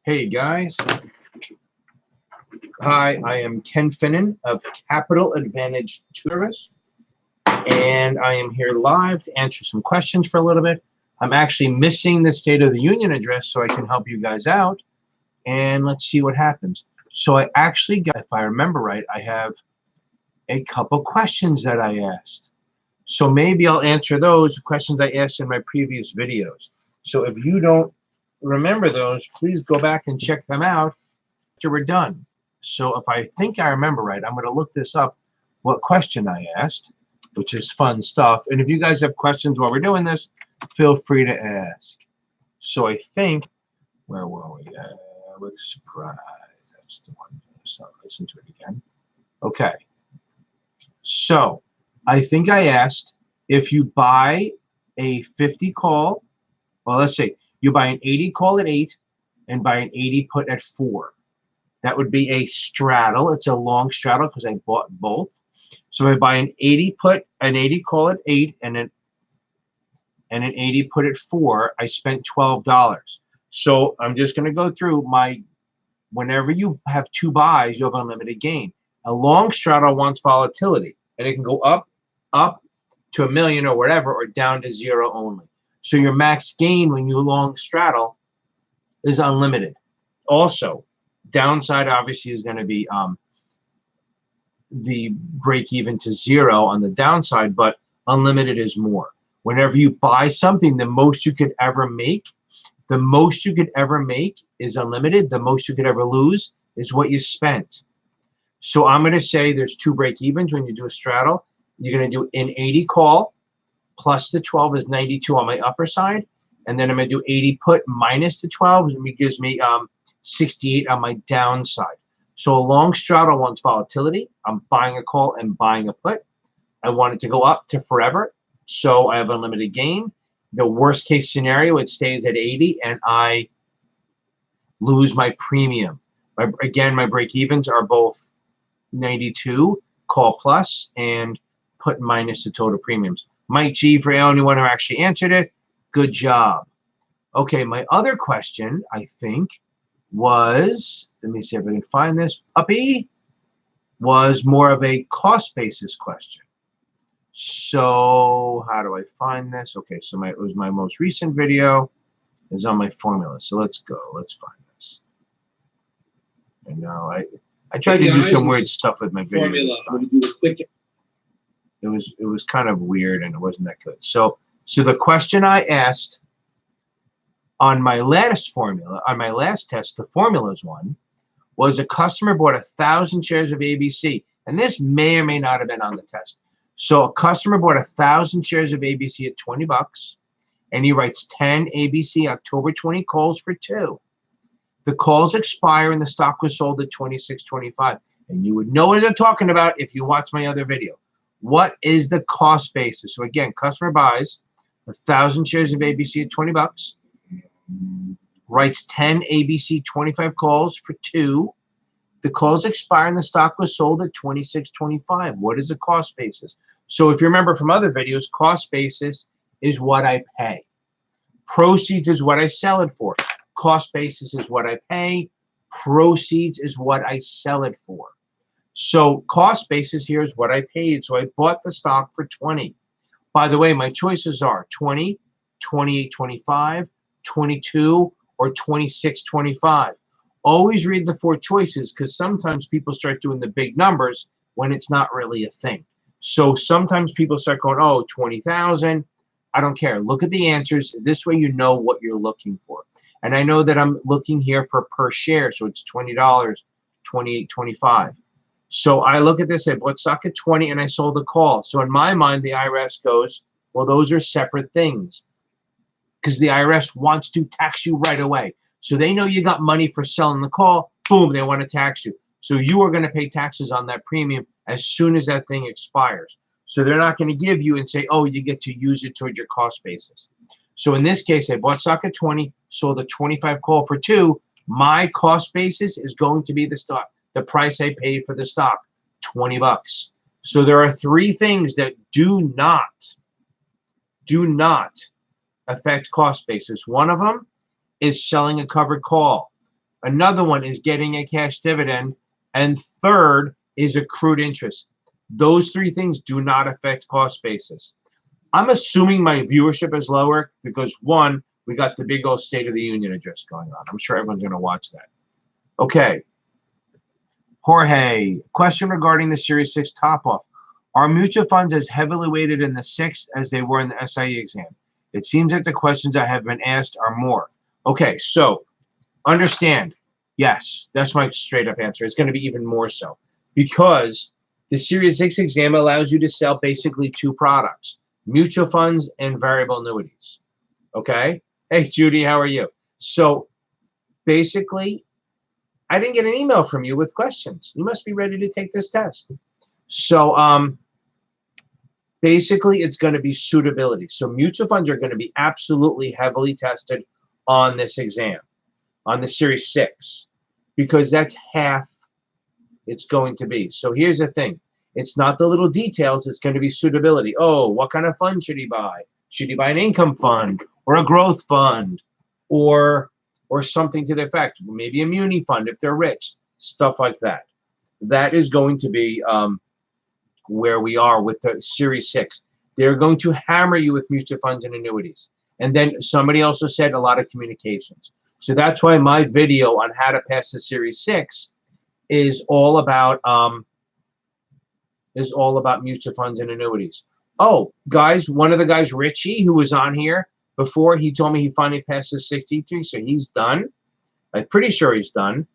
Hey guys, hi, I am Ken Finnan of Capital Advantage Service, and I am here live to answer some questions for a little bit. I'm actually missing the State of the Union address so I can help you guys out, and let's see what happens. So I actually got, if I remember right, I have a couple questions that I asked. So maybe I'll answer those questions I asked in my previous videos. So if you don't remember those, please go back and check them out after we're done. So if I think I remember right, I'm going to look this up, what question I asked, which is fun stuff. And if you guys have questions while we're doing this, feel free to ask. So I think, where were we? With surprise. That's the one. So listen to it again. Okay. So I think I asked if you buy a 50 call, well, let's say you buy an 80 call at 8 and buy an 80 put at 4. That would be a straddle. It's a long straddle because I bought both. So if I buy an 80 put, an 80 call at 8 and an 80 put at 4, I spent $12. So I'm just going to go through my, whenever you have two buys, you have unlimited gain. A long straddle wants volatility, and it can go up to $1 million or whatever, or down to 0 only. So your max gain when you long straddle is unlimited. Also, downside obviously is going to be the break even to 0 on the downside, but unlimited is more. Whenever you buy something, the most you could ever make, is unlimited. The most you could ever lose is what you spent. So I'm going to say there's 2 break evens when you do a straddle. You're going to do an 80 call plus the 12 is 92 on my upper side, and then I'm going to do 80 put minus the 12, and it gives me 68 on my downside. So a long straddle wants volatility. I'm buying a call and buying a put. I want it to go up to forever, so I have unlimited gain. The worst case scenario, it stays at 80 and I lose my premium. Again, my break evens are both 92 call plus and put minus the total premiums. Mike G, for anyone who actually answered it, good job. Okay, my other question, I think, was, let me see if I can find this, puppy, was more of a cost basis question. So how do I find this? Okay, so it was my most recent video is on my formula. So let's go, let's find this. I know I tried to do some weird stuff with my video. It was kind of weird and it wasn't that good. So the question I asked on my last formula, on my last test, the formulas one, was a customer bought 1,000 shares of ABC, and this may or may not have been on the test. So a customer bought 1,000 shares of ABC at $20, and he writes 10 ABC October 20 calls for 2. The calls expire and the stock was sold at $26.25, and you would know what I'm talking about if you watch my other video. What is the cost basis? So again, customer buys 1,000 shares of ABC at $20, writes 10 ABC 25 calls for 2. The calls expire and the stock was sold at $26.25. What is the cost basis? So if you remember from other videos, cost basis is what I pay. Proceeds is what I sell it for. Cost basis is what I pay. Proceeds is what I sell it for. So cost basis here is what I paid. So I bought the stock for 20. By the way, my choices are 20, 28.25, 22, or 26.25. Always read the 4 choices because sometimes people start doing the big numbers when it's not really a thing. So sometimes people start going, oh, 20,000. I don't care. Look at the answers. This way you know what you're looking for. And I know that I'm looking here for per share, so it's $20, $28.25. So I look at this, I bought stock at 20 and I sold a call. So in my mind, the IRS goes, well, those are separate things because the IRS wants to tax you right away. So they know you got money for selling the call, boom, they want to tax you. So you are going to pay taxes on that premium as soon as that thing expires. So they're not going to give you and say, oh, you get to use it towards your cost basis. So in this case, I bought stock at 20, sold a 25 call for 2. My cost basis is going to be the stock, the price I paid for the stock, $20. So there are 3 things that do not affect cost basis. One of them is selling a covered call. Another one is getting a cash dividend. And third is accrued interest. Those three things do not affect cost basis. I'm assuming my viewership is lower because, one, we got the big old State of the Union address going on. I'm sure everyone's going to watch that. Okay. Jorge, question regarding the Series 6 top-off. Are mutual funds as heavily weighted in the 6th as they were in the SIE exam? It seems that the questions that have been asked are more. Okay, so understand, yes, that's my straight-up answer. It's going to be even more so because the Series 6 exam allows you to sell basically two products, mutual funds and variable annuities. Okay? Hey, Judy, how are you? So basically, I didn't get an email from you with questions. You must be ready to take this test. So basically, it's going to be suitability. So mutual funds are going to be absolutely heavily tested on this exam, on the Series 6, because that's half it's going to be. So here's the thing. It's not the little details. It's going to be suitability. Oh, what kind of fund should he buy? Should he buy an income fund or a growth fund or something to the effect? Maybe a muni fund if they're rich, stuff like that. That is going to be where we are with the Series 6. They're going to hammer you with mutual funds and annuities. And then somebody also said a lot of communications. So that's why my video on how to pass the Series 6 is all about mutual funds and annuities. Oh, guys, one of the guys, Richie, who was on here before, he told me he finally passed his 63, so he's done. I'm pretty sure he's done.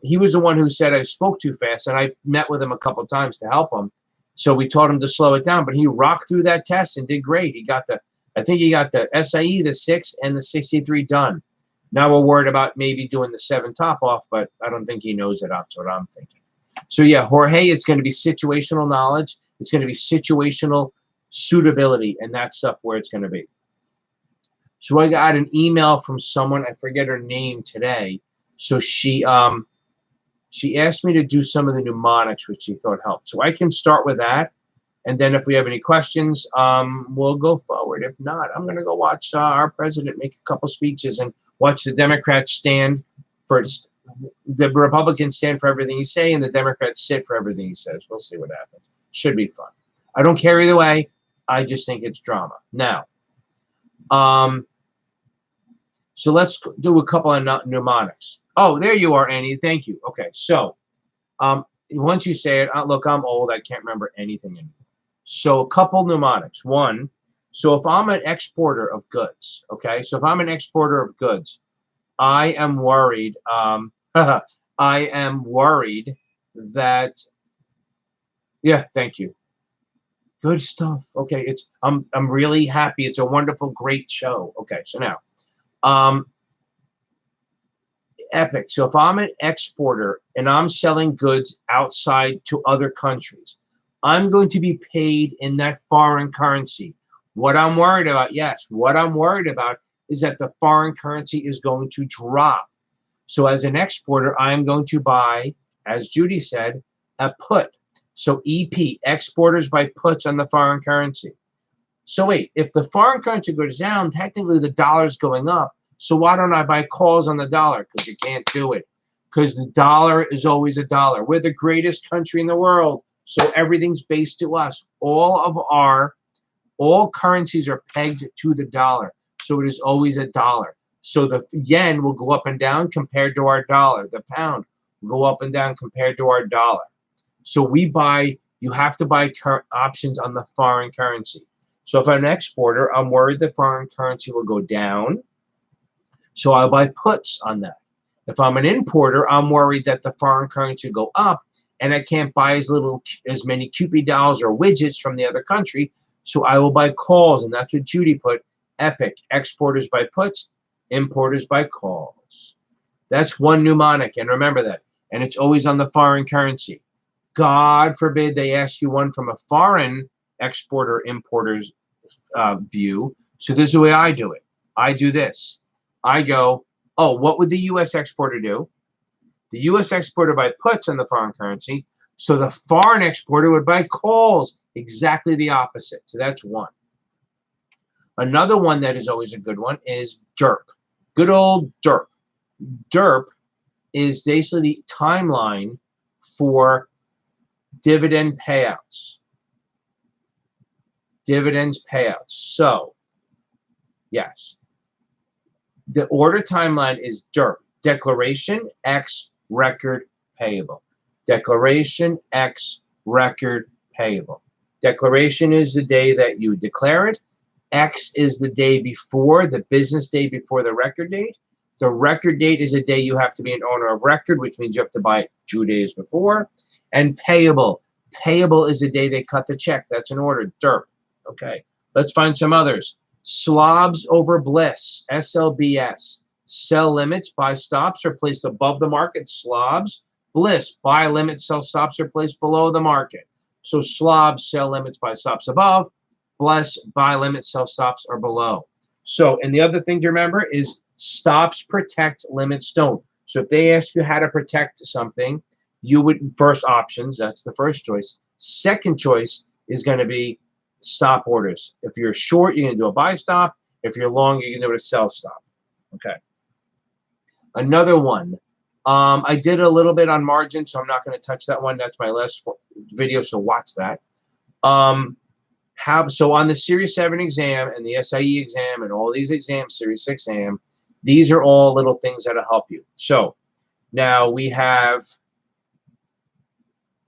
He was the one who said I spoke too fast, and I met with him a couple times to help him. So we taught him to slow it down, but he rocked through that test and did great. I think he got the SIE, the 6, and the 63 done. Now we're worried about maybe doing the 7 top off, but I don't think he knows it. That's what I'm thinking. So yeah, Jorge, it's going to be situational knowledge. It's going to be situational suitability, and that stuff where it's going to be. So I got an email from someone, I forget her name today. So she asked me to do some of the mnemonics, which she thought helped. So I can start with that, and then if we have any questions, we'll go forward. If not, I'm going to go watch our president make a couple speeches and watch the Democrats stand for the Republicans stand for everything he say, and the Democrats sit for everything he says. We'll see what happens. Should be fun. I don't care either way. I just think it's drama. Now, so let's do a couple of mnemonics. Oh, there you are, Annie. Thank you. Okay, so once you say it, look, I'm old. I can't remember anything anymore. So a couple mnemonics. One, so if I'm an exporter of goods, okay, so if I'm an exporter of goods, I am worried. I am worried that. Yeah, thank you. Good stuff. Okay, I'm really happy. It's a wonderful, great show. Okay, so now, epic. So if I'm an exporter and I'm selling goods outside to other countries, I'm going to be paid in that foreign currency. What I'm worried about, yes, what I'm worried about is that the foreign currency is going to drop. So as an exporter, I'm going to buy, as Judy said, a put. So EP, exporters buy puts on the foreign currency. So wait, if the foreign currency goes down, technically the dollar's going up. So why don't I buy calls on the dollar? Because you can't do it. Because the dollar is always a dollar. We're the greatest country in the world. So everything's based to us. All currencies are pegged to the dollar. So it is always a dollar. So the yen will go up and down compared to our dollar. The pound will go up and down compared to our dollar. So you have to buy options on the foreign currency. So if I'm an exporter, I'm worried the foreign currency will go down. So I'll buy puts on that. If I'm an importer, I'm worried that the foreign currency will go up and I can't buy as many Cupid dolls or widgets from the other country. So I will buy calls, and that's what Judy put. Epic. Exporters buy puts, importers buy calls. That's one mnemonic, and remember that. And it's always on the foreign currency. God forbid they ask you one from a foreign exporter-importer's view. So this is the way I do it. I do this. I go, oh, what would the U.S. exporter do? The U.S. exporter buy puts on the foreign currency, so the foreign exporter would buy calls, exactly the opposite. So that's one. Another one that is always a good one is DERP. Good old DERP. DERP is basically the timeline for dividend payouts. Dividends payouts. So, yes, the order timeline is DIRP. Declaration X record payable. Declaration X record payable. Declaration is the day that you declare it. X is the day before, the business day before the record date. The record date is a day you have to be an owner of record, which means you have to buy it 2 days before. And payable. Payable is the day they cut the check. That's an order, DIRP. Okay, let's find some others. Slobs over bliss, SLBS. Sell limits, buy stops are placed above the market. Slobs. Bliss, buy limits, sell stops are placed below the market. So slobs, sell limits, buy stops above. Bliss, buy limits, sell stops are below. So, and the other thing to remember is stops protect, limits don't. So if they ask you how to protect something, you would, first options, that's the first choice. Second choice is going to be stop orders. If you're short, you're going to do a buy stop. If you're long, you're going to do a sell stop. Okay. Another one. I did a little bit on margin, so I'm not going to touch that one. That's my last video, so watch that. So on the Series 7 exam and the SIE exam and all these exams, Series 6 exam, these are all little things that'll help you. So now we have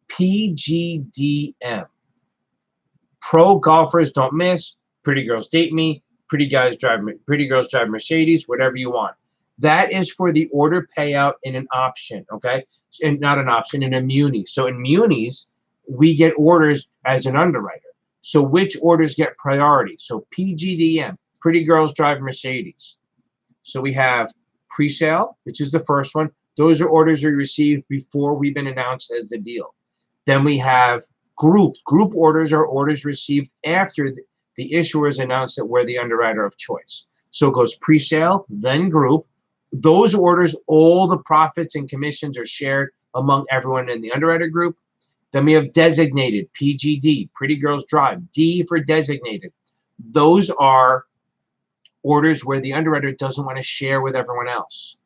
PGDM. Pro golfers don't miss. Pretty girls date me. Pretty girls drive Mercedes. Whatever you want. That is for the order payout in an option, okay? And not an option, in a muni. So in munis, we get orders as an underwriter. So which orders get priority? So PGDM, pretty girls drive Mercedes. So we have pre-sale, which is the first one. Those are orders we received before we've been announced as the deal. Then we have group. Group orders are orders received after the issuer is announced that we're the underwriter of choice. So it goes pre-sale, then group. Those orders, all the profits and commissions are shared among everyone in the underwriter group. Then we have designated, PGD, pretty girls drive, D for designated. Those are orders where the underwriter doesn't want to share with everyone else.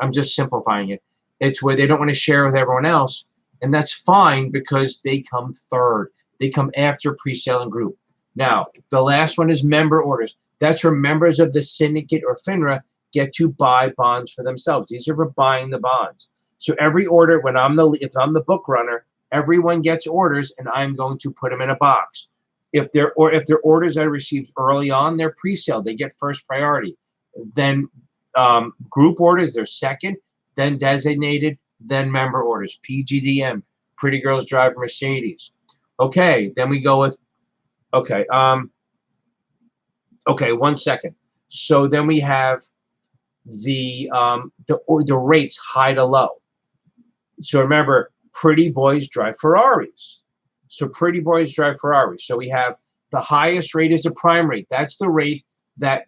I'm just simplifying it. It's where they don't want to share with everyone else, and that's fine because they come third. They come after pre-sale and group. Now, the last one is member orders. That's where members of the syndicate or FINRA get to buy bonds for themselves. These are for buying the bonds. So every order, if I'm the book runner, everyone gets orders, and I'm going to put them in a box. If they're orders I received early on, they're pre-sale. They get first priority. Then group orders, they're second. Then designated. Then member orders. PGDM. Pretty girls drive Mercedes. Okay. Then we go with. Okay. Okay. 1 second. So then we have the rates high to low. So remember, pretty boys drive Ferraris. So pretty boys drive Ferraris. So we have the highest rate is the prime rate. That's the rate that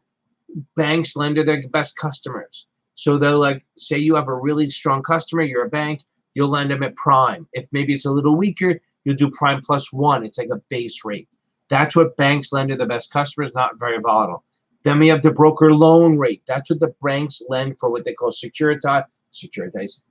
banks lend to their best customers. So they're like, say you have a really strong customer, you're a bank, you'll lend them at prime. If maybe it's a little weaker, you'll do prime +1. It's like a base rate. That's what banks lend to the best customers, not very volatile. Then we have the broker loan rate. That's what the banks lend for what they call securitized,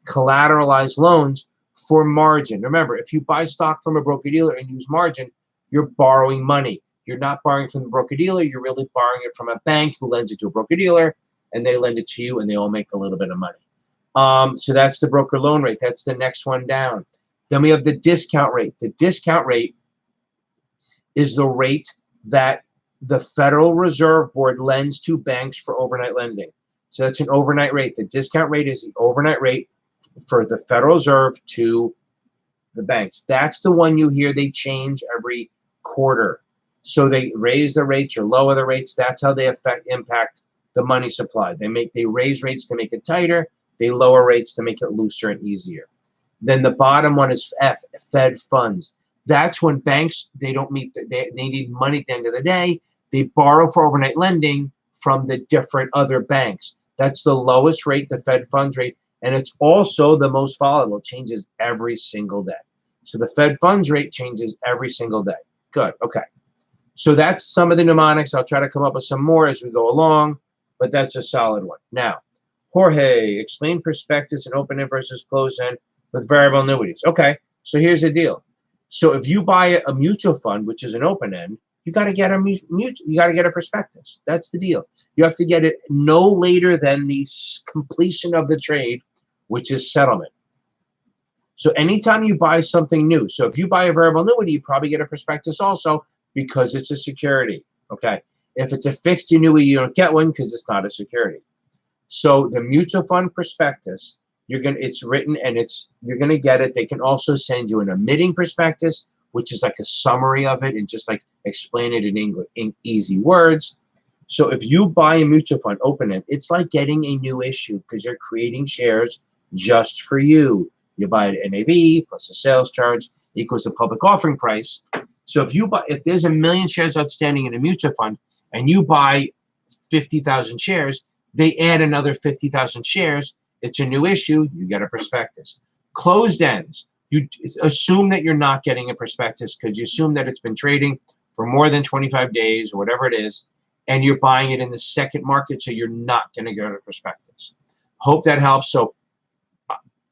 collateralized loans for margin. Remember, if you buy stock from a broker-dealer and use margin, you're borrowing money. You're not borrowing from the broker-dealer. You're really borrowing it from a bank who lends it to a broker-dealer, and they lend it to you, and they all make a little bit of money. So that's the broker loan rate. That's the next one down. Then we have the discount rate. The discount rate is the rate that the Federal Reserve Board lends to banks for overnight lending. So that's an overnight rate. The discount rate is the overnight rate for the Federal Reserve to the banks. That's the one you hear they change every quarter. So they raise the rates or lower the rates. That's how they impact the money supply. They raise rates to make it tighter. They lower rates to make it looser and easier. Then the bottom one is F, Fed funds. That's when banks, they need money at the end of the day. They borrow for overnight lending from the different other banks. That's the lowest rate, the Fed funds rate, and it's also the most volatile. It changes every single day. So the Fed funds rate changes every single day. Good, okay. So that's some of the mnemonics. I'll try to come up with some more as we go along, but that's a solid one. Now, Jorge, explain prospectus and open end versus close end with variable annuities. Okay, so here's the deal. So if you buy a mutual fund, which is an open end, you got to get a prospectus. That's the deal. You have to get it no later than the completion of the trade, which is settlement. So anytime you buy something new, so if you buy a variable annuity, you probably get a prospectus also because it's a security. Okay. If it's a fixed annuity, you don't get one because it's not a security. So the mutual fund prospectus, it's written and you're gonna get it. They can also send you an emitting prospectus, which is like a summary of it and just like explain it in English in easy words. So if you buy a mutual fund open end, it's like getting a new issue because they're creating shares just for you. You buy it at NAV plus a sales charge equals the public offering price. So if there's 1 million shares outstanding in a mutual fund and you buy 50,000 shares, they add another 50,000 shares. It's a new issue. You get a prospectus. Closed ends. You assume that you're not getting a prospectus because you assume that it's been trading for more than 25 days or whatever it is, and you're buying it in the second market, so you're not going to get a prospectus. Hope that helps. So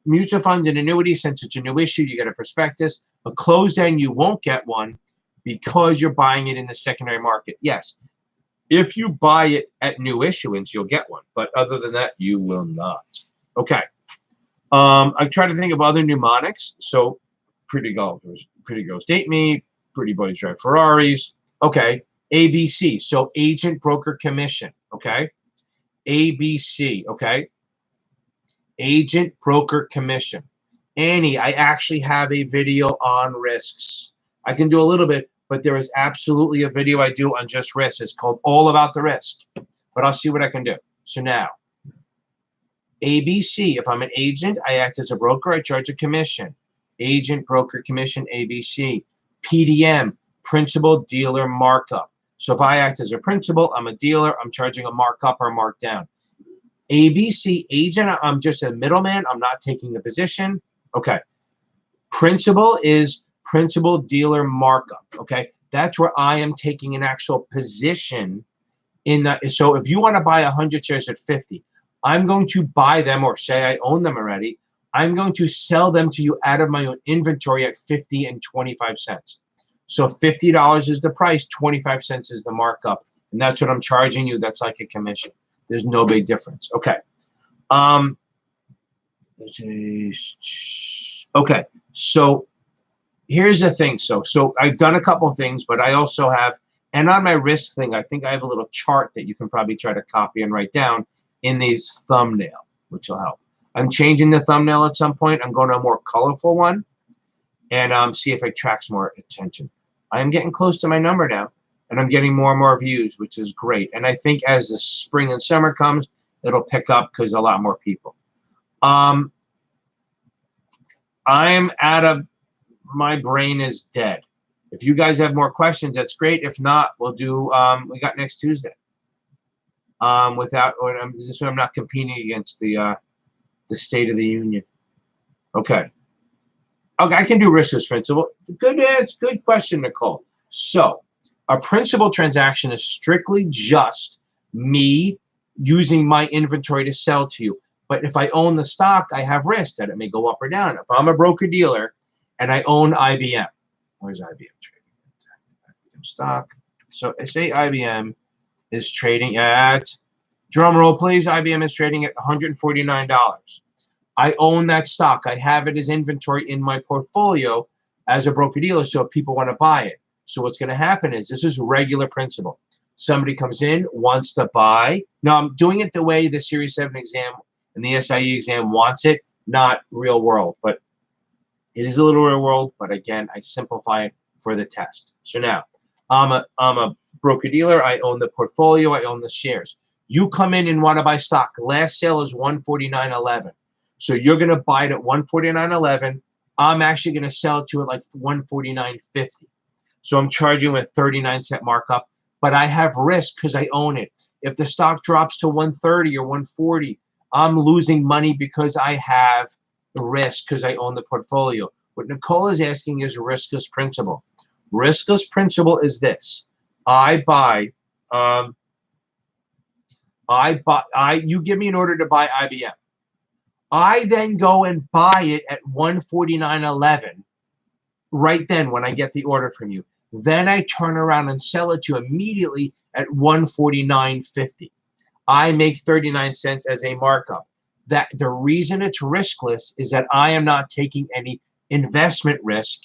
mutual funds and annuities, since it's a new issue, you get a prospectus. A closed end, you won't get one because you're buying it in the secondary market. Yes, if you buy it at new issuance, you'll get one. But other than that, you will not. Okay. I try to think of other mnemonics. So pretty girls date me, pretty boys drive Ferraris. Okay. ABC. So agent, broker, commission. Okay. ABC. Okay. Agent, broker, commission. Annie, I actually have a video on risks. I can do a little bit, but there is absolutely a video I do on just risks. It's called All About the Risk, but I'll see what I can do. So now, ABC, if I'm an agent, I act as a broker, I charge a commission. Agent, broker, commission, ABC. PDM, principal, dealer, markup. So if I act as a principal, I'm a dealer, I'm charging a markup or a markdown. ABC, agent, I'm just a middleman, I'm not taking a position. Okay. Principal is principal, dealer, markup. Okay. That's where I am taking an actual position in that. So if you want to buy 100 shares at 50, I'm going to buy them, or say I own them already. I'm going to sell them to you out of my own inventory at 50 and 25 cents. So $50 is the price, 25 cents is the markup. And that's what I'm charging you. That's like a commission. There's no big difference. Okay. Okay. So here's the thing. So I've done a couple things, but I also have, and on my risk thing, I think I have a little chart that you can probably try to copy and write down in this thumbnail, which will help. I'm changing the thumbnail at some point. I'm going to a more colorful one and see if it attracts more attention. I'm getting close to my number now, and I'm getting more and more views, which is great. And I think as the spring and summer comes, it'll pick up because a lot more people. I'm out of, my brain is dead. If you guys have more questions, that's great. If not, we'll do, we got next Tuesday. This way I'm not competing against the State of the Union. Okay. Okay, I can do riskless principal. Good question, Nicole. So a principal transaction is strictly just me using my inventory to sell to you. But if I own the stock, I have risk that it may go up or down. If I'm a broker dealer and I own IBM, where's IBM trading? IBM stock. So say IBM is trading at, drum roll please, IBM is trading at $149. I own that stock. I have it as inventory in my portfolio as a broker dealer, so if people want to buy it. So what's going to happen is, this is regular principle. Somebody comes in, wants to buy. Now, I'm doing it the way the Series 7 exam and the SIE exam wants it, not real world. But it is a little real world, but again, I simplify it for the test. So now, I'm a broker dealer. I own the portfolio. I own the shares. You come in and want to buy stock. Last sale is $149.11. So you're going to buy it at $149.11. I'm actually going to sell it to it like $149.50. So I'm charging a 39-cent markup, but I have risk because I own it. If the stock drops to 130 or 140, I'm losing money because I have the risk because I own the portfolio. What Nicole is asking is riskless principle. Riskless principle is this. I buy You give me an order to buy IBM. I then go and buy it at 149.11 right then when I get the order from you. Then I turn around and sell it to you immediately at 149.50. I make 39 cents as a markup. That the reason it's riskless is that I am not taking any investment risk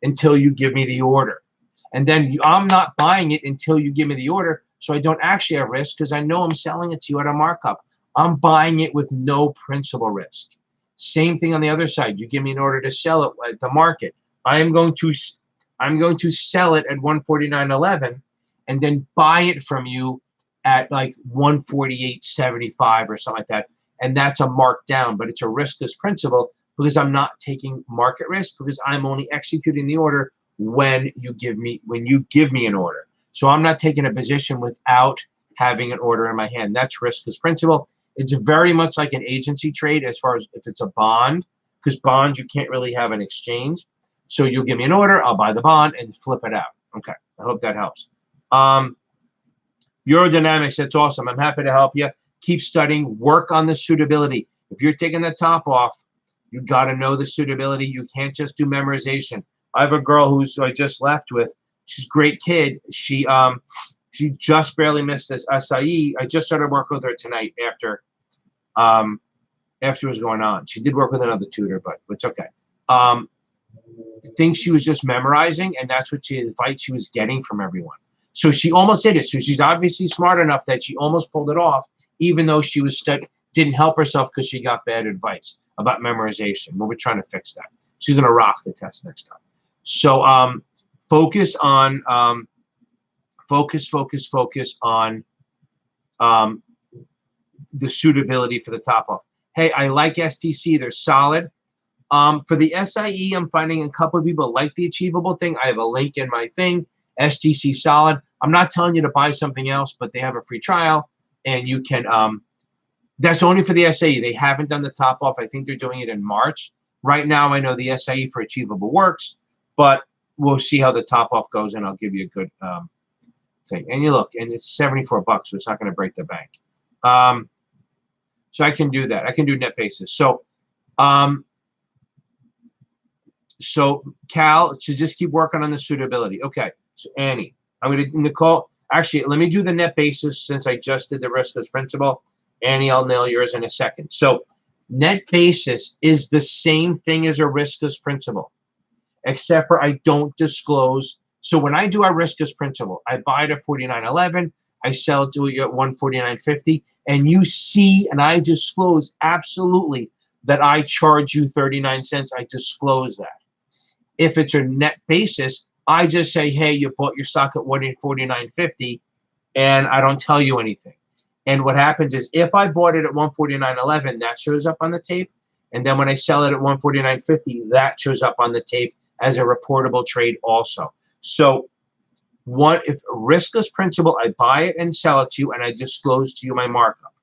until you give me the order. And then I'm not buying it until you give me the order, so I don't actually have risk because I know I'm selling it to you at a markup. I'm buying it with no principal risk. Same thing on the other side. You give me an order to sell it at the market. I'm going to sell it at 149.11 and then buy it from you at like 148.75 or something like that. And that's a markdown, but it's a riskless principle because I'm not taking market risk because I'm only executing the order when you give me an order. So I'm not taking a position without having an order in my hand. That's riskless principle. It's very much like an agency trade as far as if it's a bond, because bonds you can't really have an exchange. So you'll give me an order, I'll buy the bond and flip it out. Okay, I hope that helps. Eurodynamics, that's awesome. I'm happy to help you. Keep studying, work on the suitability. If you're taking the top off, you got to know the suitability. You can't just do memorization. I have a girl who I just left with. She's a great kid. She just barely missed this SIE. I just started working with her tonight after it was going on. She did work with another tutor, but it's okay. Thinks she was just memorizing, and that's what the advice she was getting from everyone. So she almost did it. So she's obviously smart enough that she almost pulled it off, even though she was didn't help herself because she got bad advice about memorization. But we're trying to fix that. She's gonna rock the test next time. So focus on the suitability for the top off. Hey, I like STC. They're solid. For the SIE, I'm finding a couple of people like the achievable thing. I have a link in my thing. STC solid. I'm not telling you to buy something else, but they have a free trial, and you can. That's only for the SIE. They haven't done the top off. I think they're doing it in March. Right now, I know the SIE for achievable works, but we'll see how the top off goes, and I'll give you a good thing. And you look, and it's $74, so it's not going to break the bank. So I can do that. I can do net basis. So Cal should just keep working on the suitability. Okay, so Annie, I'm going to Nicole. Actually, let me do the net basis since I just did the riskless principle. Annie, I'll nail yours in a second. So net basis is the same thing as a riskless principle, except for I don't disclose. So when I do our riskless principle, I buy it at 49.11, I sell it to you at 149.50, and you see, and I disclose absolutely that I charge you 39 cents. I disclose that. If it's a net basis, I just say, hey, you bought your stock at 149.50, and I don't tell you anything. And what happens is if I bought it at 149.11, that shows up on the tape. And then when I sell it at 149.50, that shows up on the tape as a reportable trade also. So if riskless principle, I buy it and sell it to you, and I disclose to you my markup.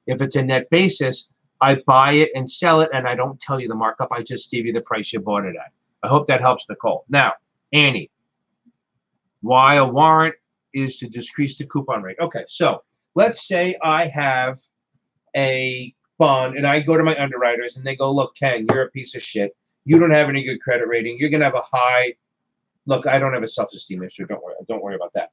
If it's a net basis, I buy it and sell it, and I don't tell you the markup. I just give you the price you bought it at. I hope that helps, Nicole. Now, Annie, why a warrant is to decrease the coupon rate. Okay, so let's say I have a bond, and I go to my underwriters, and they go, look, Ken, you're a piece of shit. You don't have any good credit rating. You're going to have a high – look, I don't have a self-esteem issue. Don't worry about that.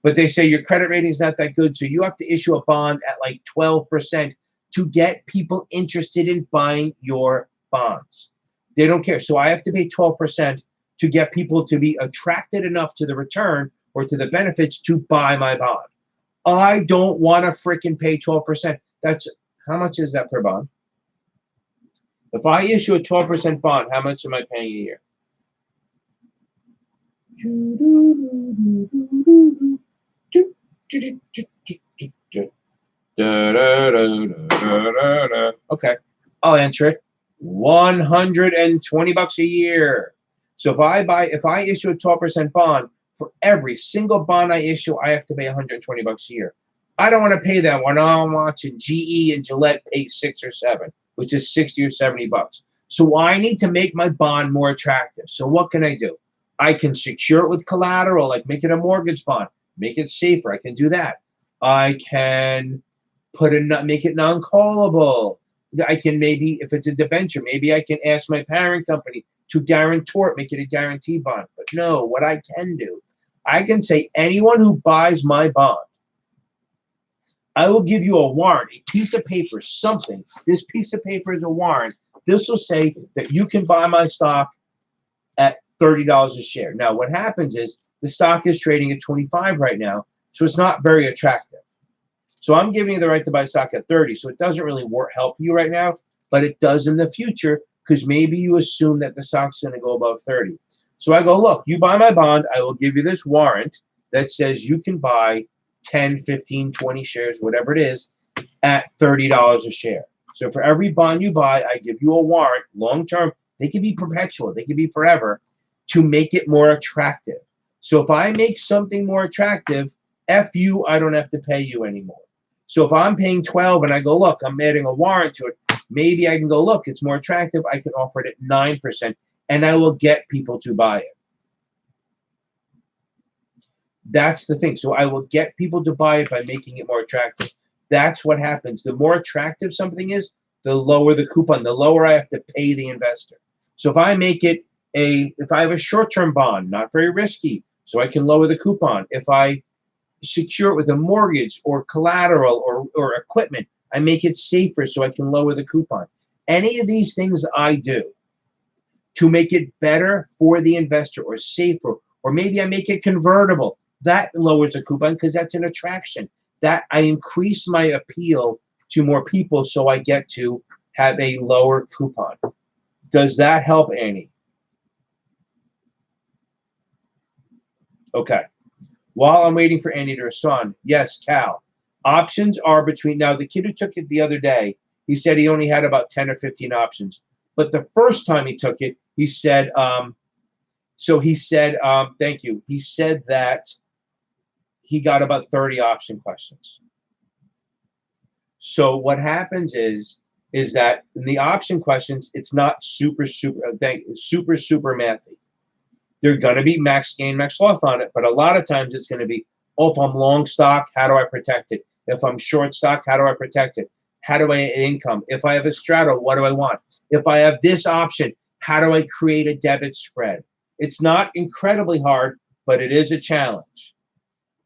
But they say your credit rating is not that good, so you have to issue a bond at like 12% to get people interested in buying your bonds. They don't care. So I have to pay 12% to get people to be attracted enough to the return or to the benefits to buy my bond. I don't want to freaking pay 12%. That's how much is that per bond? If I issue a 12% bond, how much am I paying a year? Okay, I'll answer it. $120 a year. So if I issue a 12% bond, for every single bond I issue, I have to pay $120 a year. I don't want to pay that when I'm watching GE and Gillette pay 6 or 7, which is 60 or 70 bucks. So I need to make my bond more attractive. So what can I do? I can secure it with collateral, like make it a mortgage bond, make it safer. I can do that. I can make it non-callable. I can maybe, if it's a debenture, maybe I can ask my parent company to guarantor it, make it a guarantee bond. But no, what I can do, I can say anyone who buys my bond, I will give you a warrant, a piece of paper, something. This piece of paper is a warrant. This will say that you can buy my stock at $30 a share. Now, what happens is the stock is trading at 25 right now, so it's not very attractive. So I'm giving you the right to buy stock at 30, so it doesn't really help you right now, but it does in the future because maybe you assume that the stock's going to go above 30. So I go, look, you buy my bond, I will give you this warrant that says you can buy 10, 15, 20 shares, whatever it is, at $30 a share. So for every bond you buy, I give you a warrant, long-term. They can be perpetual, they can be forever, to make it more attractive. So if I make something more attractive, F you, I don't have to pay you anymore. So if I'm paying 12 and I go, look, I'm adding a warrant to it, maybe I can go, look, it's more attractive. I can offer it at 9%, and I will get people to buy it. That's the thing. So I will get people to buy it by making it more attractive. That's what happens. The more attractive something is, the lower the coupon, the lower I have to pay the investor. So if I make it if I have a short-term bond, not very risky, so I can lower the coupon. If I secure it with a mortgage or collateral or equipment, I make it safer so I can lower the coupon. Any of these things I do to make it better for the investor or safer, or maybe I make it convertible, that lowers the coupon because that's an attraction. That I increase my appeal to more people so I get to have a lower coupon. Does that help, Annie? Okay. While I'm waiting for Andy to respond, yes, Cal. Options are between, now the kid who took it the other day, he said he only had about 10 or 15 options. But the first time he took it, he said, thank you. He said that he got about 30 option questions. So what happens is that in the option questions, it's not super mathy. They're going to be max gain, max loss on it, but a lot of times it's going to be, oh, if I'm long stock, how do I protect it? If I'm short stock, how do I protect it? How do I income? If I have a straddle, what do I want? If I have this option, how do I create a debit spread? It's not incredibly hard, but it is a challenge.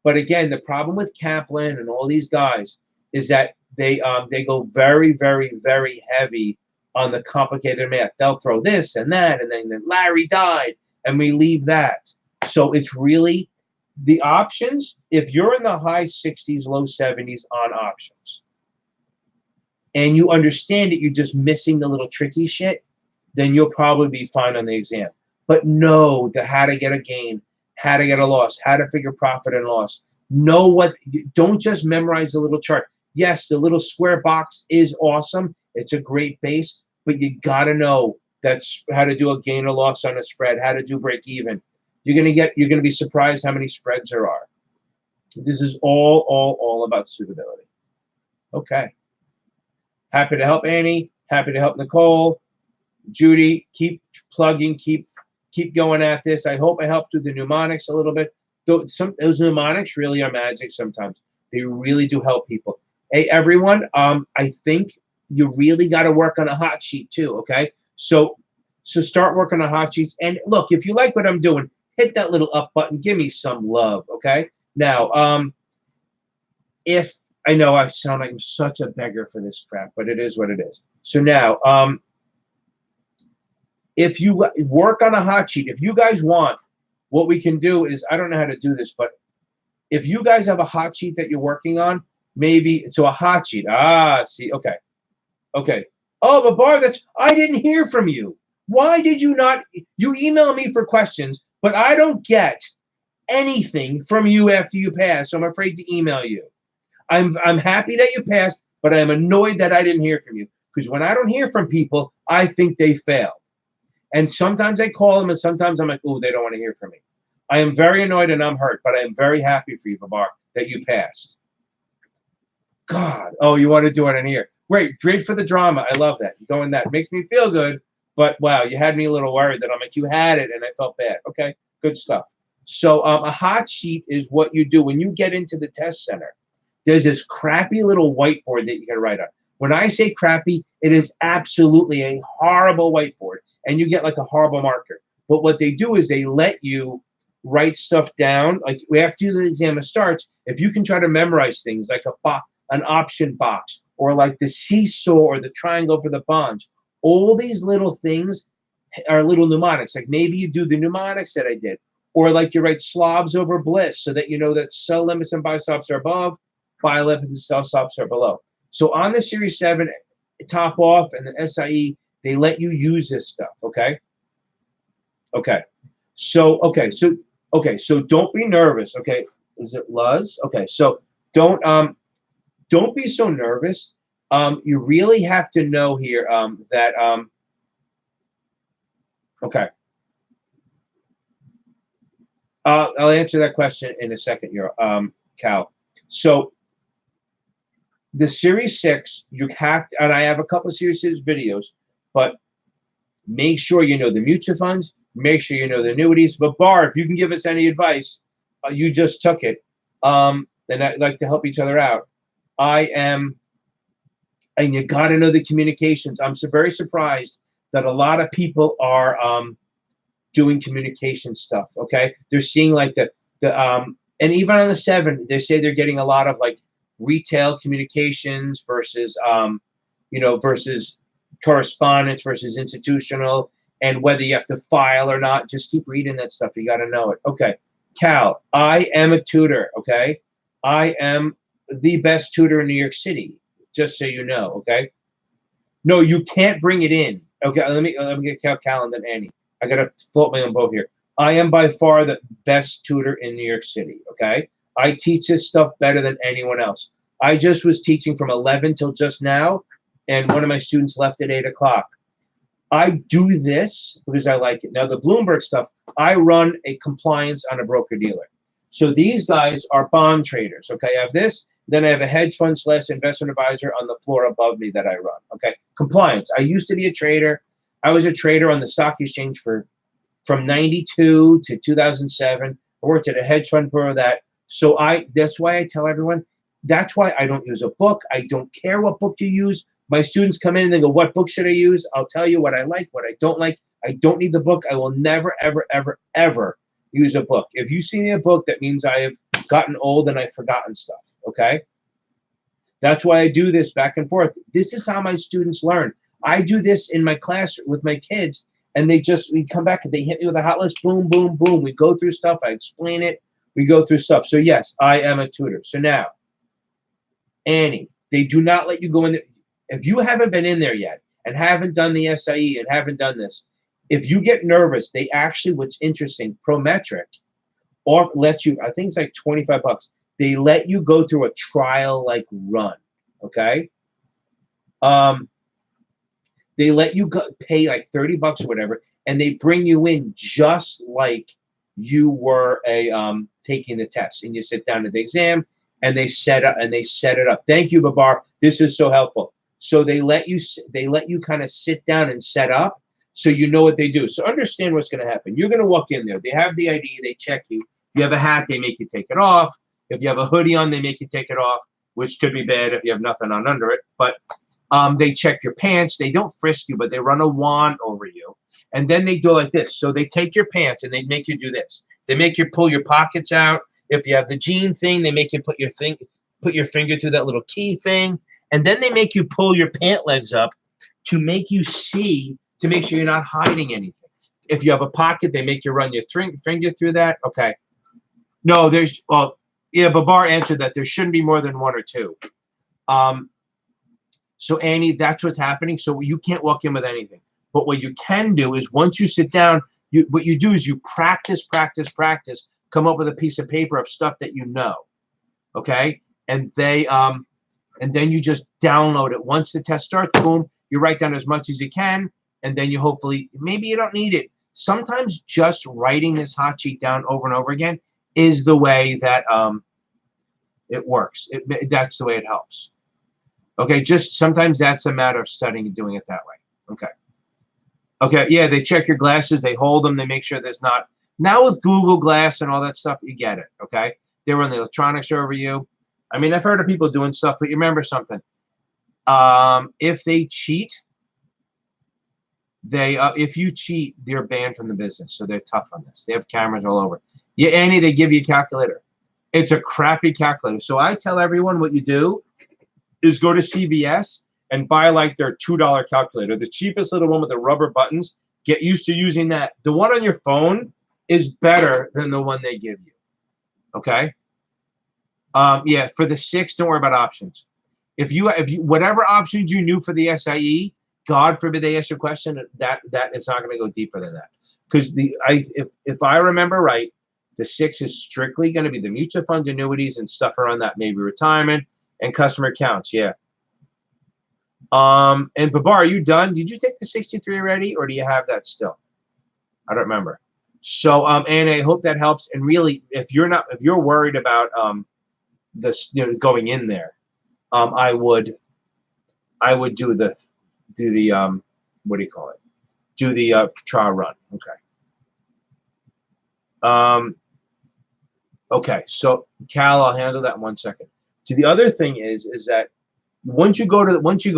But again, the problem with Kaplan and all these guys is that they go very, very, very heavy on the complicated math. They'll throw this and that, and then Larry died, and we leave that. So it's really the options. If you're in the high 60s, low 70s on options, and you understand it, you're just missing the little tricky shit, then you'll probably be fine on the exam. But know how to get a gain, how to get a loss, how to figure profit and loss. Know what, don't just memorize the little chart. Yes, the little square box is awesome. It's a great base, but you got to know that's how to do a gain or loss on a spread, how to do break even. You're going to be surprised how many spreads there are. This is all about suitability. Okay. Happy to help Annie. Happy to help Nicole. Judy, keep plugging, keep going at this. I hope I helped with the mnemonics a little bit. Those mnemonics really are magic sometimes. They really do help people. Hey, everyone, I think you really got to work on a hot sheet too, okay? So start working on hot sheets. And look, if you like what I'm doing, hit that little up button. Give me some love, okay? Now, if I know I sound like I'm such a beggar for this crap, but it is what it is. So now, if you work on a hot sheet, if you guys want, what we can do is, I don't know how to do this, but if you guys have a hot sheet that you're working on, maybe, so a hot sheet. See, okay. Okay. Oh, but Barb, I didn't hear from you. Why did you not, you email me for questions, but I don't get anything from you after you pass, so I'm afraid to email you. I'm happy that you passed, but I'm annoyed that I didn't hear from you. Because when I don't hear from people, I think they failed. And sometimes I call them, and sometimes I'm like, oh, they don't want to hear from me. I am very annoyed and I'm hurt, but I am very happy for you, Babar, that you passed. God, oh, you want to do it in here. Great for the drama. I love that. Going that. It makes me feel good, but wow, you had me a little worried that I'm like, you had it, and I felt bad. Okay, good stuff. So a hot sheet is what you do when you get into the test center. there's this crappy little whiteboard that you can write on. When I say crappy, it is absolutely a horrible whiteboard, and you get like a horrible marker. But what they do is they let you write stuff down. Like after the exam starts, if you can try to memorize things like an option box, or like the seesaw or the triangle for the bonds, all these little things are little mnemonics. Like maybe you do the mnemonics that I did, or like you write slobs over bliss so that you know that sell limits and buy stops are above, buy limits and sell stops are below. So on the Series 7 top off and the SIE, they let you use this stuff, okay? Okay. So don't be nervous, okay? Is it Luz? Okay, so don't be so nervous. You really have to know here that okay. I'll answer that question in a second here, Cal. So the Series 6, you have to, and I have a couple of Series 6 videos, but make sure you know the mutual funds, make sure you know the annuities. But Bar, if you can give us any advice, you just took it, and I'd like to help each other out. And you got to know the communications. I'm so very surprised that a lot of people are doing communication stuff. Okay, they're seeing like and even on the 7, they say they're getting a lot of like retail communications versus versus correspondence versus institutional, and whether you have to file or not. Just keep reading that stuff. You got to know it. Okay, Cal, I am a tutor. Okay, I am the best tutor in New York City. Just so you know. Okay. No, you can't bring it in. Okay, let me get Cal and then Annie. I gotta float my own boat here. I am by far the best tutor in New York City. Okay, I teach this stuff better than anyone else. I just was teaching from 11 till just now, and one of my students left at 8 o'clock. I do this because I like it. Now the Bloomberg stuff, I run a compliance on a broker-dealer. So these guys are bond traders. Okay, I have this. Then I have a hedge fund / investment advisor on the floor above me that I run. Okay, compliance. I used to be a trader. I was a trader on the stock exchange from 92 to 2007. I worked at a hedge fund for that. So that's why I tell everyone, that's why I don't use a book. I don't care what book you use. My students come in and they go, what book should I use? I'll tell you what I like, what I don't like. I don't need the book. I will never, ever, ever, ever use a book. If you see me a book, that means I have gotten old and I've forgotten stuff, okay? That's why I do this back and forth. This is how my students learn. I do this in my class with my kids, and we come back and they hit me with a hot list, boom, boom, boom. We go through stuff, I explain it, we go through stuff. So yes, I am a tutor. So now, Annie, they do not let you go in there. If you haven't been in there yet and haven't done the SIE and haven't done this, if you get nervous, they actually, what's interesting, Prometric lets you, I think it's like $25. They let you go through a trial like run, okay? They let you pay like $30 or whatever, and they bring you in just like you were taking the test, and you sit down at the exam, and they set it up. Thank you, Babar. This is so helpful. So they let you kind of sit down and set up, so you know what they do. So understand what's going to happen. You're going to walk in there. They have the ID. They check you. If you have a hat, they make you take it off. If you have a hoodie on, they make you take it off, which could be bad if you have nothing on under it. But they check your pants. They don't frisk you, but they run a wand over you. And then they go like this. So they take your pants and they make you do this. They make you pull your pockets out. If you have the jean thing, they make you put your finger through that little key thing. And then they make you pull your pant legs up to make you see, to make sure you're not hiding anything. If you have a pocket, they make you run your finger through that. Okay. No, yeah, Babar answered that there shouldn't be more than 1 or 2. So Annie, that's what's happening. So you can't walk in with anything. But what you can do is once you sit down, what you do is you practice, come up with a piece of paper of stuff that you know. Okay? And then you just download it. Once the test starts, boom, you write down as much as you can, and then you hopefully, maybe you don't need it. Sometimes just writing this hot sheet down over and over again is the way that it works. That's the way it helps. Okay, just sometimes that's a matter of studying and doing it that way. Okay. Okay, yeah, they check your glasses, they hold them, they make sure there's not. Now with Google Glass and all that stuff, you get it, okay? They run the electronics over you. I mean, I've heard of people doing stuff, but you remember something. If they cheat, if you cheat, they're banned from the business. So they're tough on this. They have cameras all over. Yeah, Annie, they give you a calculator. It's a crappy calculator. So I tell everyone what you do is go to CVS and buy like their $2 calculator, the cheapest little one with the rubber buttons. Get used to using that. The one on your phone is better than the one they give you. Okay. Yeah, for the 6, don't worry about options. If you whatever options you knew for the SIE, God forbid they ask you a question, that is not going to go deeper than that. Because if I remember right, the 6 is strictly going to be the mutual funds, annuities, and stuff around that, maybe retirement and customer accounts. Yeah. And Babar, are you done? Did you take the 63 already, or do you have that still? I don't remember. So, and I hope that helps. And really, if you're worried about this, going in there, I would do the what do you call it? Do the trial run. Okay. Okay. So Cal, I'll handle that in 1 second. So the other thing is that once you go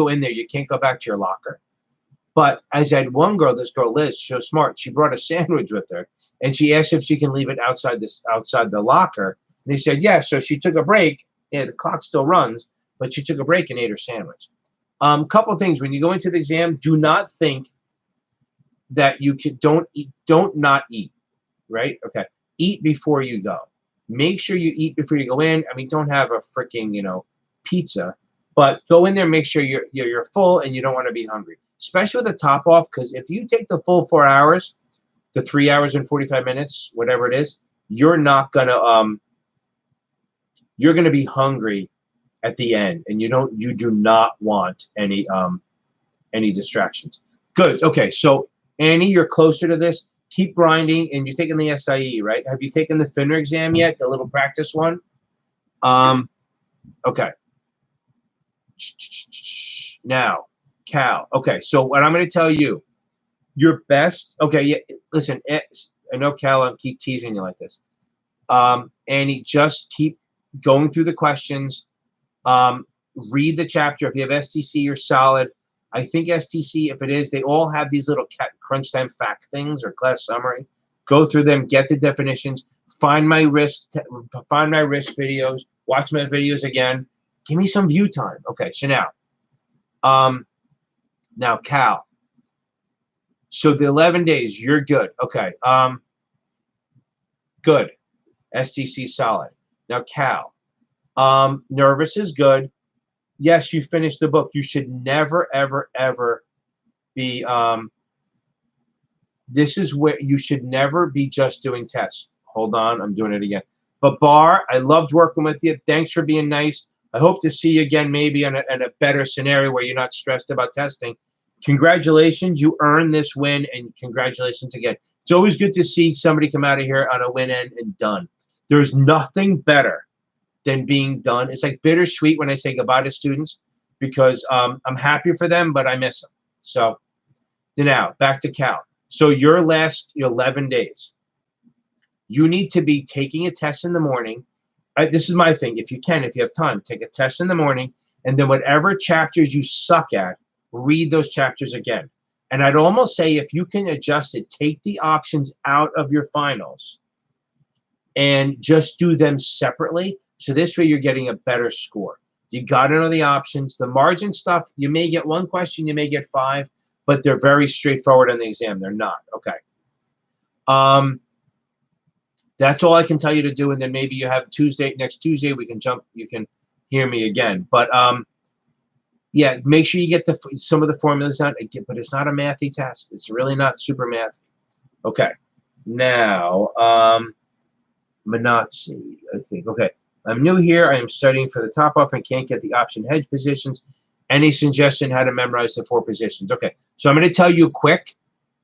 in there, you can't go back to your locker. But as I had one girl, this girl Liz, she was smart. She brought a sandwich with her, and she asked if she can leave it outside the locker. And they said yes. So she took a break. Yeah, the clock still runs, but she took a break and ate her sandwich. Couple things. When you go into the exam, do not think that you don't not eat, right? Okay. Eat before you go. Make sure you eat before you go in. I mean, don't have a freaking, pizza, but go in there, make sure you're full and you don't want to be hungry, especially with the top off, because if you take the full 4 hours, the 3 hours and 45 minutes, whatever it is, you're gonna be hungry at the end, and you do not want any distractions. Good. Okay, so Annie, you're closer to this. Keep grinding, and you're taking the SIE, right? Have you taken the FINRA exam yet? The little practice one. Okay. Now, Cal. Okay, so what I'm going to tell you, your best. Okay, yeah. Listen, I know Cal. I'll keep teasing you like this. Annie, just keep going through the questions. Read the chapter. If you have STC, you're solid. I think STC, if it is, they all have these little crunch time fact things or class summary. Go through them, get the definitions, find my risk videos, watch my videos again. Give me some view time. Okay, so now Cal. So the 11 days, you're good. Okay. Good. STC solid. Now Cal. Nervous is good. Yes, you finished the book. You should never, ever, ever be, this is where you should never be just doing tests. Hold on, I'm doing it again. But Bar, I loved working with you. Thanks for being nice. I hope to see you again, maybe in a better scenario where you're not stressed about testing. Congratulations, you earned this win, and congratulations again. It's always good to see somebody come out of here on a win end and done. There's nothing better than being done. It's like bittersweet when I say goodbye to students, because I'm happy for them, but I miss them. So now back to Cal. So your last 11 days, you need to be taking a test in the morning. This is my thing. If you have time, take a test in the morning, and then whatever chapters you suck at, read those chapters again. And I'd almost say, if you can adjust it, take the options out of your finals and just do them separately. So this way you're getting a better score. You got to know the options. The margin stuff, you may get one question, you may get 5, but they're very straightforward on the exam. They're not. Okay. That's all I can tell you to do. And then maybe you have next Tuesday, we can jump, you can hear me again. But yeah, make sure you get some of the formulas out, but it's not a mathy test. It's really not super mathy. Okay. Now, Manazzi, I think. Okay. I'm new here. I am studying for the top off and can't get the option hedge positions. Any suggestion how to memorize the 4 positions? Okay. So I'm going to tell you quick.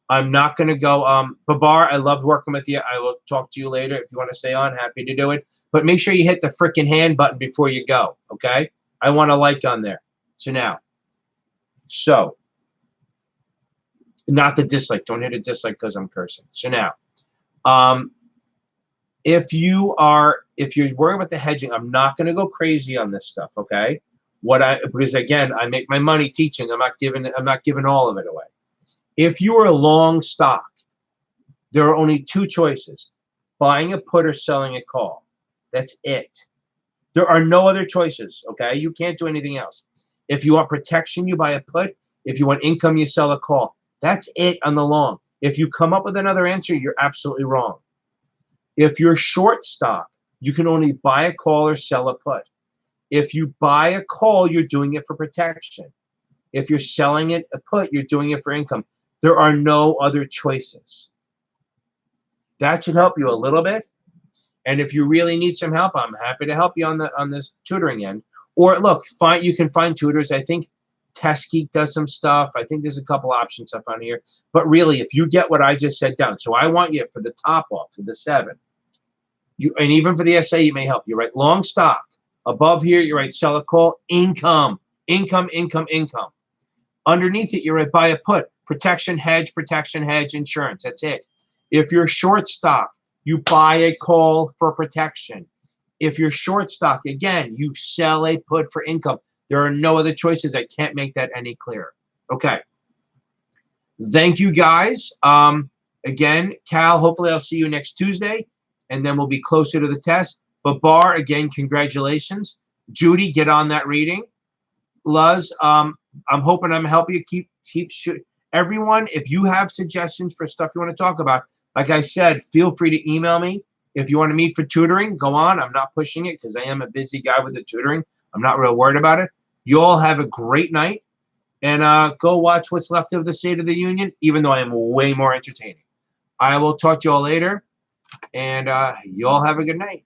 I'm not going to go. Babar, I loved working with you. I will talk to you later. If you want to stay on, happy to do it. But make sure you hit the freaking hand button before you go. Okay. I want a like on there. So now. So. Not the dislike. Don't hit a dislike because I'm cursing. So now. if you're worried about the hedging, I'm not going to go crazy on this stuff, okay? Because again, I make my money teaching. I'm not giving all of it away. If you are a long stock, there are only two choices: buying a put or selling a call. That's it. There are no other choices, okay? You can't do anything else. If you want protection, you buy a put. If you want income, you sell a call. That's it on the long. If you come up with another answer, you're absolutely wrong. If you're short stock, you can only buy a call or sell a put. If you buy a call, you're doing it for protection. If you're selling it a put, you're doing it for income. There are no other choices. That should help you a little bit. And if you really need some help, I'm happy to help you on this tutoring end. Or look, you can find tutors. I think Test Geek does some stuff. I think there's a couple options up on here. But really, if you get what I just said down, so I want you for the top off, for the 7. And even for the SIE, it may help. You write long stock. Above here, you write sell a call, income, income, income, income. Underneath it, you write buy a put, protection, hedge, insurance. That's it. If you're short stock, you buy a call for protection. If you're short stock, again, you sell a put for income. There are no other choices. I can't make that any clearer. Okay. Thank you, guys. Again, Cal, hopefully I'll see you next Tuesday, and then we'll be closer to the test. But Bar, again, congratulations. Judy, get on that reading. Luz, I'm hoping I'm helping you keep everyone. If you have suggestions for stuff you want to talk about, like I said, feel free to email me. If you want to meet for tutoring, go on. I'm not pushing it because I am a busy guy with the tutoring. I'm not real worried about it. You all have a great night, and go watch what's left of the State of the Union, even though I am way more entertaining. I will talk to you all later, and you all have a good night.